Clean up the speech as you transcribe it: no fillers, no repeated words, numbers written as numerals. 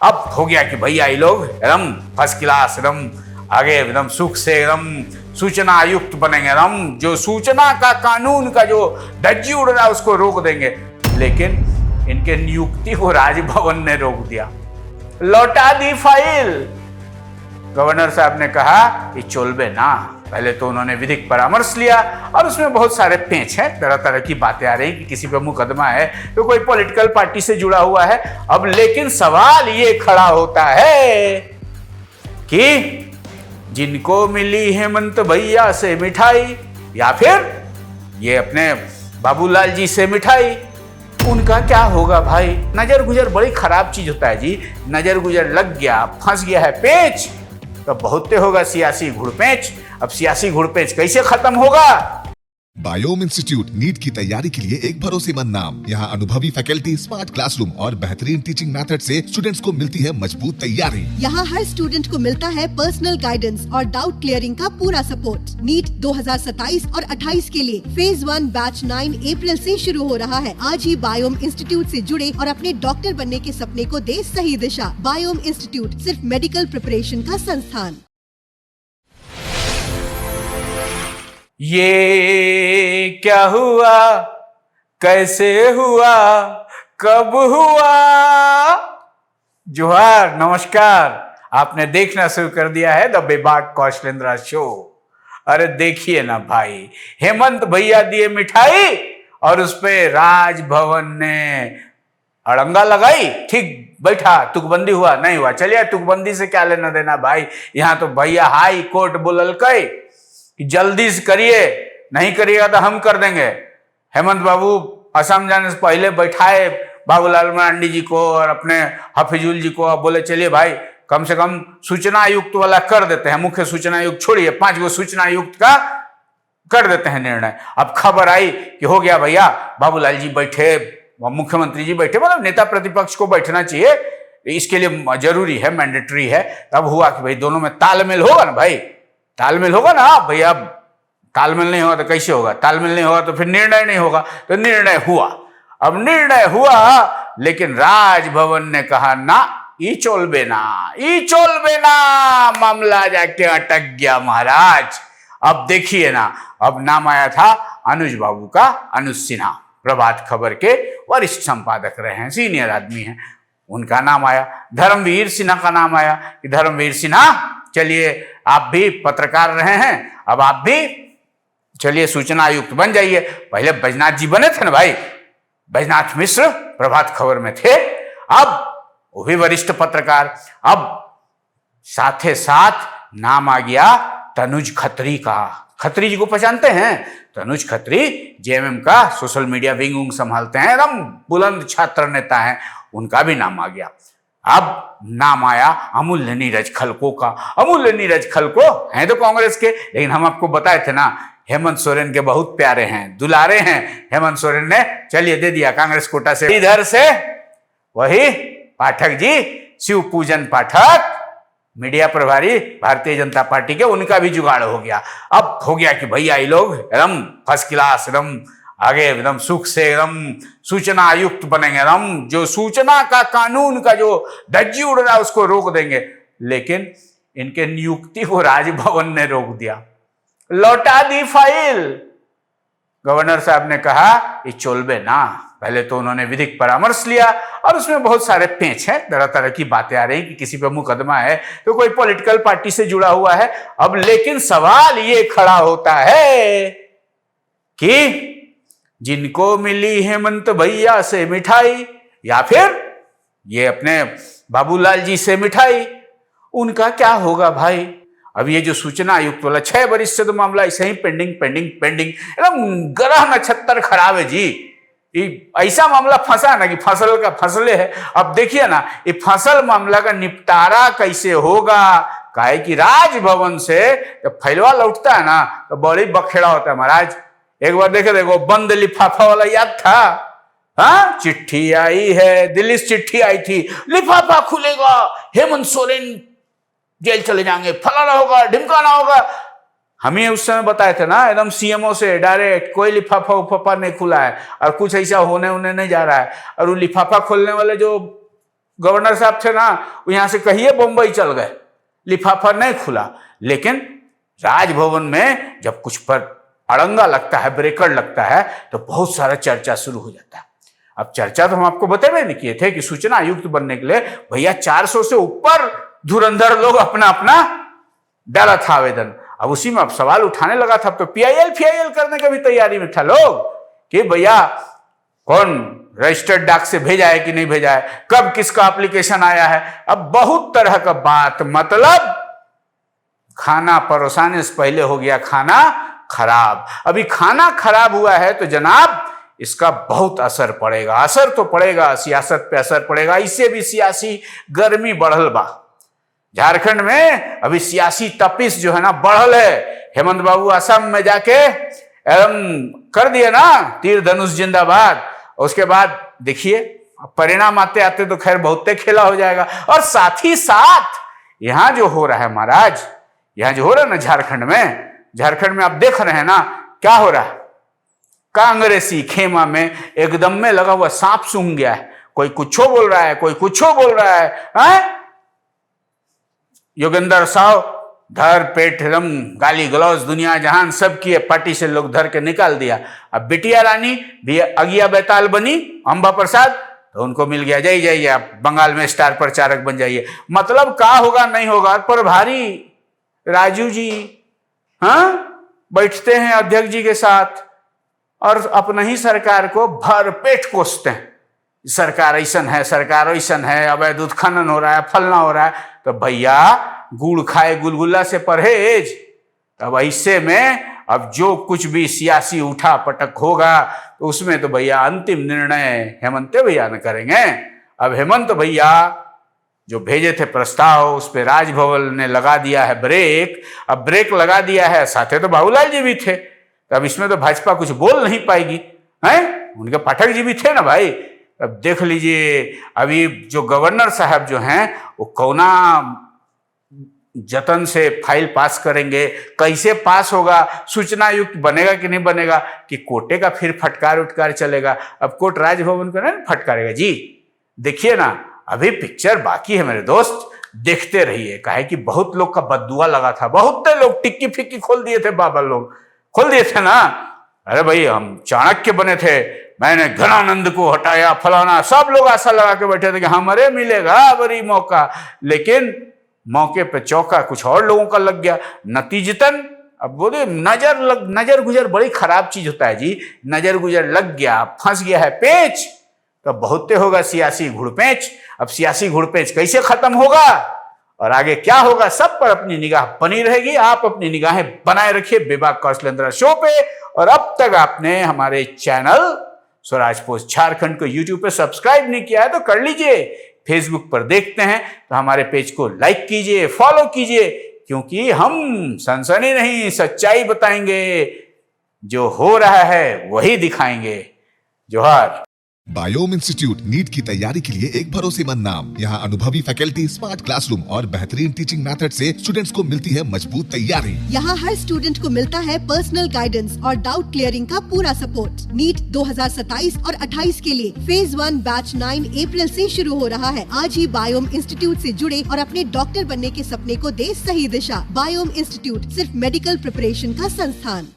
अब हो गया कि भैया ये लोग एकदम फर्स्ट क्लास, एकदम आगे, एकदम सुख से, एकदम सूचना आयुक्त बनेंगे, एकदम जो सूचना का कानून का जो धज्जी उड़ रहा है उसको रोक देंगे। लेकिन इनके नियुक्ति को राजभवन ने रोक दिया, लौटा दी फाइल। गवर्नर साहब ने कहा कि चोलबे ना। पहले तो उन्होंने विधिक परामर्श लिया और उसमें बहुत सारे पेच हैं, तरह तरह की बातें आ रही कि किसी पे मुकदमा है तो कोई पॉलिटिकल पार्टी से जुड़ा हुआ है। अब लेकिन सवाल ये खड़ा होता है कि जिनको मिली हेमंत भैया से मिठाई या फिर ये अपने बाबूलाल जी से मिठाई, उनका क्या होगा भाई। नजर गुजर बड़ी खराब चीज होता है जी। नजर गुजर लग गया, फंस गया है पेच, तो बहुत होगा सियासी घुड़पेच। अब सियासी घुड़पेच कैसे खत्म होगा। बायोम इंस्टीट्यूट नीट की तैयारी के लिए एक भरोसेमंद नाम। यहाँ अनुभवी फैकल्टी, स्मार्ट क्लासरूम और बेहतरीन टीचिंग मेथड से स्टूडेंट्स को मिलती है मजबूत तैयारी। यहाँ हर स्टूडेंट को मिलता है पर्सनल गाइडेंस और डाउट क्लियरिंग का पूरा सपोर्ट। नीट 2027 और 28 के लिए फेज 1 बैच 9 अप्रैल से शुरू हो रहा है। आज ही बायोम इंस्टीट्यूट से जुड़े और अपने डॉक्टर बनने के सपने को दे सही दिशा। बायोम इंस्टीट्यूट सिर्फ मेडिकल प्रिपरेशन का संस्थान। ये क्या हुआ, कैसे हुआ, कब हुआ। जोहार, नमस्कार। आपने देखना शुरू कर दिया है द बेबाक कौशलेंद्र शो। अरे देखिए ना भाई, हेमंत भैया दिए मिठाई और उस पे राजभवन ने अड़ंगा लगाई। ठीक बैठा, तुकबंदी हुआ नहीं हुआ, चलिए तुकबंदी से क्या लेना देना भाई। यहां तो भैया हाई कोर्ट बुलल कई कि जल्दी से करिए, नहीं करिएगा तो हम कर देंगे। हेमंत बाबू असम जाने से पहले बैठाए बाबूलाल मरांडी जी को और अपने हफीजुल जी को। अब बोले चलिए भाई कम से कम सूचना आयुक्त वाला कर देते हैं, मुख्य सूचना आयुक्त छोड़िए, 5 गो सूचना आयुक्त का कर देते हैं निर्णय। अब खबर आई कि हो गया भैया, बाबूलाल जी बैठे, मुख्यमंत्री जी बैठे, मतलब नेता प्रतिपक्ष को बैठना चाहिए, इसके लिए जरूरी है, मैंडेटरी है। तब हुआ कि भाई दोनों में तालमेल होगा ना भाई, तालमेल होगा ना भैया। तालमेल नहीं होगा तो कैसे होगा, तालमेल नहीं होगा तो फिर निर्णय नहीं होगा। तो निर्णय हुआ, अब निर्णय हुआ, लेकिन राजभवन ने कहा ना, ई चोलबे ना, ई चोलबे ना, मामला जाके अटक गया महाराज। अब देखिए ना, अब नाम आया था अनुज बाबू का, अनुज सिन्हा, प्रभात खबर के वरिष्ठ संपादक रहे हैं, सीनियर आदमी हैं, उनका नाम आया। धर्मवीर सिन्हा का नाम आया कि धर्मवीर सिन्हा चलिए आप भी पत्रकार रहे हैं, अब आप भी चलिए सूचना आयुक्त बन जाइए। पहले बैजनाथ जी बने थे ना भाई, बैजनाथ मिश्र प्रभात खबर में थे, अब वो भी वरिष्ठ पत्रकार। अब साथ साथ नाम आ गया तनुज खत्री का। खत्री जी को पहचानते हैं? तनुज खत्री जेएमएम का सोशल मीडिया विंग संभालते हैं, एकदम बुलंद छात्र नेता हैं, उनका भी नाम आ गया। अब नाम आया अमूल्य नीरज खलको का। अमूल्य नीरज खलको हैं तो कांग्रेस के, लेकिन हम आपको बताए थे ना हेमंत सोरेन के बहुत प्यारे हैं, दुलारे हैं। हेमंत सोरेन ने चलिए दे दिया कांग्रेस कोटा से। इधर से वही पाठक जी, शिव पूजन पाठक, मीडिया प्रभारी भारतीय जनता पार्टी के, उनका भी जुगाड़ हो गया। अब हो गया कि भैया ये लोग एकदम फर्स्ट क्लास, एकदम आगे, एकदम सुख से, एकदम सूचना आयुक्त बनेंगे, एकदम जो सूचना का कानून का जो धज्जी उड़ रहा है उसको रोक देंगे। लेकिन इनके नियुक्ति को राजभवन ने रोक दिया, लौटा दी फाइल। गवर्नर साहब ने कहा कि चोलबे ना। पहले तो उन्होंने विधिक परामर्श लिया और उसमें बहुत सारे पेच हैं, तरह तरह की बातें आ रही कि किसी पे मुकदमा है तो कोई पॉलिटिकल पार्टी से जुड़ा हुआ है। अब लेकिन सवाल ये खड़ा होता है कि जिनको मिली हेमंत भैया से मिठाई या फिर ये अपने बाबूलाल जी से मिठाई, उनका क्या होगा भाई। अब ये जो सूचना आयुक्त वाला 6 वर्ष से तो मामला ऐसे ही पेंडिंग पेंडिंग पेंडिंग, एकदम ग्रह नक्षत्र खराब है जी। ऐसा मामला फंसा ना कि फसल का फसले है। अब देखिए ना, ये फसल मामला का निपटारा कैसे होगा। काहे कि राजभवन से जब फैलवा लौटता है ना तो बड़ी बखेड़ा होता है महाराज। एक बार देखे, देखो बंद लिफाफा वाला याद था, हाँ, चिट्ठी आई है, दिल्ली से चिट्ठी आई थी, लिफाफा खुलेगा, हेमंत सोरेन जेल चले जाएंगे, फलाना होगा, ढिमकाना होगा। हम ये उस समय बताए थे ना, एकदम सीएमओ से डायरेक्ट, कोई लिफाफा उफाफा नहीं खुला है और कुछ ऐसा होने नहीं जा रहा है। और वो लिफाफा खोलने वाले जो गवर्नर साहब थे ना, वो यहां से कहिए बम्बई चल गए, लिफाफा नहीं खुला। लेकिन राजभवन में जब कुछ पर अड़ंगा लगता है, ब्रेकर लगता है, तो बहुत सारा चर्चा शुरू हो जाता है। अब चर्चा तो हम आपको बतेबे नहीं किए थे कि सूचना आयुक्त बनने के लिए भैया 400 से ऊपर धुरंधर लोग अपना अपना डाला था आवेदन। अब उसी में अब सवाल उठाने लगा था। अब तो PIL करने का भी तैयारी में था लोग कि भैया कौन रजिस्टर्ड डाक से भेजा है कि नहीं भेजा है, कब किसका एप्लीकेशन आया है। अब बहुत तरह का बात, मतलब खाना परोसाने से पहले हो गया खाना खराब। अभी खाना खराब हुआ है तो जनाब इसका बहुत असर पड़ेगा। असर तो पड़ेगा, सियासत पे असर पड़ेगा। इससे भी सियासी गर्मी बढ़ल बा झारखंड में। अभी सियासी तपिश जो है ना बढ़ल है। हेमंत बाबू असम में जाके एकदम कर दिए ना तीर धनुष जिंदाबाद। उसके बाद देखिए परिणाम आते आते तो खैर बहुते खेला हो जाएगा। और साथ ही साथ यहां जो हो रहा है महाराज, यहां जो हो रहा है ना झारखंड में आप देख रहे हैं ना क्या हो रहा है। कांग्रेसी खेमा में एकदम में लगा हुआ सांप सूंघ गया है। कोई कुछो बोल रहा है, कोई कुछो बोल रहा है। योगेंद्र साहु धर पेट एकदम गाली गलौज दुनिया जहान सब किए, पार्टी से लोग धर के निकाल दिया। अब बिटिया रानी भी अगिया बैताल बनी, अंबा प्रसाद, तो उनको मिल गया जाइए आप बंगाल में स्टार प्रचारक बन जाइए। मतलब क्या होगा नहीं होगा। पर भारी राजू जी बैठते हैं अध्यक्ष जी के साथ और अपना ही सरकार को भर पेट कोसते हैं। सरकार ऐसन है, सरकार ऐसन है, अवैध उत्खनन हो रहा है, फलना हो रहा है। तो भैया गुड़ खाए गुलगुल्ला से परहेज। अब ऐसे में अब जो कुछ भी सियासी उठा पटक होगा तो उसमें तो भैया अंतिम निर्णय हेमंत भैया न करेंगे। अब हेमंत भैया जो भेजे थे प्रस्ताव, उस पर राजभवन ने लगा दिया है ब्रेक। अब ब्रेक लगा दिया है, साथे तो बाबूलाल जी भी थे, तो अब इसमें तो भाजपा कुछ बोल नहीं पाएगी हैं। उनके पाठक जी भी थे ना भाई। अब देख लीजिए अभी जो गवर्नर साहब जो हैं वो कौना जतन से फाइल पास करेंगे, कैसे पास होगा, सूचना आयुक्त बनेगा कि नहीं बनेगा, कि कोर्टे का फिर फटकार उटकार चलेगा। अब कोर्ट राजभवन को नहीं फटकारेगा जी। देखिए ना अभी पिक्चर बाकी है मेरे दोस्त, देखते रहिए। काहे कि बहुत लोग का बद्दुआ लगा था, बहुत लोग टिक्की फिक्की खोल दिए थे, बाबा लोग खोल दिए थे ना। अरे भाई हम चाणक्य बने थे, मैंने घनानंद को हटाया, फलाना, सब लोग आशा लगा के बैठे थे कि हमारे मिलेगा बड़ी मौका। लेकिन मौके पे चौका कुछ और लोगों का लग गया। नतीजतन अब बोले नजर गुजर बड़ी खराब चीज होता है जी। नजर गुजर लग गया, फंस गया है पेच, तो बहुते होगा सियासी घुड़पेच। अब सियासी घुड़पेच कैसे खत्म होगा और आगे क्या होगा, सब पर अपनी निगाह बनी रहेगी। आप अपनी निगाहें बनाए रखिए बेबाक कौशलेंद्र शो पे। और अब तक आपने हमारे चैनल स्वराज पोस्ट झारखंड को यूट्यूब पे सब्सक्राइब नहीं किया है तो कर लीजिए। फेसबुक पर देखते हैं तो हमारे पेज को लाइक कीजिए, फॉलो कीजिए, क्योंकि हम सनसनी नहीं सच्चाई बताएंगे। जो हो रहा है वही दिखाएंगे। जोहार। बायोम इंस्टीट्यूट नीट की तैयारी के लिए एक भरोसेमंद नाम। यहाँ अनुभवी फैकल्टी, स्मार्ट क्लासरूम और बेहतरीन टीचिंग मेथड से स्टूडेंट्स को मिलती है मजबूत तैयारी। यहाँ हर स्टूडेंट को मिलता है पर्सनल गाइडेंस और डाउट क्लियरिंग का पूरा सपोर्ट। नीट 2027 और 28 के लिए फेज 1 बैच 9 अप्रैल से शुरू हो रहा है। आज ही बायोम इंस्टीट्यूट से जुड़े और अपने डॉक्टर बनने के सपने को दे सही दिशा। बायोम इंस्टीट्यूट सिर्फ मेडिकल प्रिपरेशन का संस्थान।